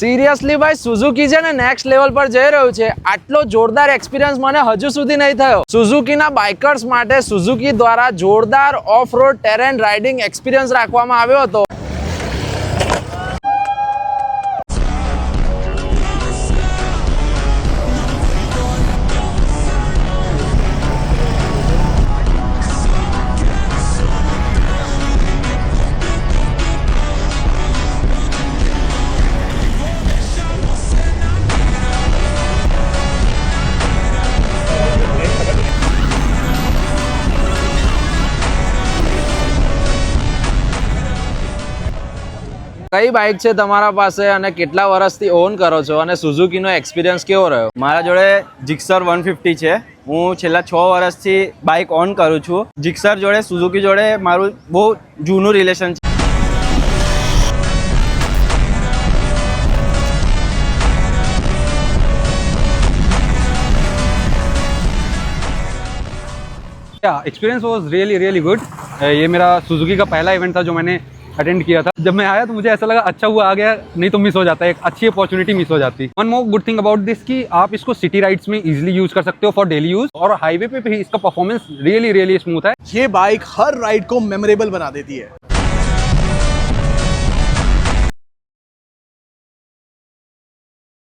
Seriously ભાઈ Suzuki છે ને નેક્સ્ટ લેવલ પર જઈ રહ્યું છે. આટલો જોરદાર એક્સપિરિયન્સ મને હજુ સુધી નહીં થયો. સુઝુકીના બાઇકર્સ માટે સુઝુકી દ્વારા જોરદાર off road terrain riding experience રાખવામાં આવ્યો હતો. કઈ બાઇક છે તમારા પાસે અને કેટલા વર્ષથી ઓન કરો છો અને સુઝુકીનો એક્સપિરિયન્સ કેવો રહ્યો? મારા જોડે જીક્સર 150 છે. હું છેલ્લા 6 વર્ષથી બાઇક ઓન કરું છું. જીક્સર જોડે સુઝુકી જોડે મારું બહુ જૂનું રિલેશન છે. Experience was really good. ये मेरा सुजुकी का पहला इवेंट था जो मैंने अटेंड किया था. जब मैं आया तो मुझे ऐसा लगा अच्छा हुआ आ गया, नहीं तो मिस हो जाता, एक अच्छी अपॉर्चुनिटी मिस हो जाती. One more good thing about this कि आप इसको सिटी राइड्स में इजीली यूज कर सकते हो फॉर डेली यूज, और हाईवे पे भी इसका परफॉर्मेंस रियली स्मूथ है. ये बाइक हर राइड को मेमोरेबल बना देती है.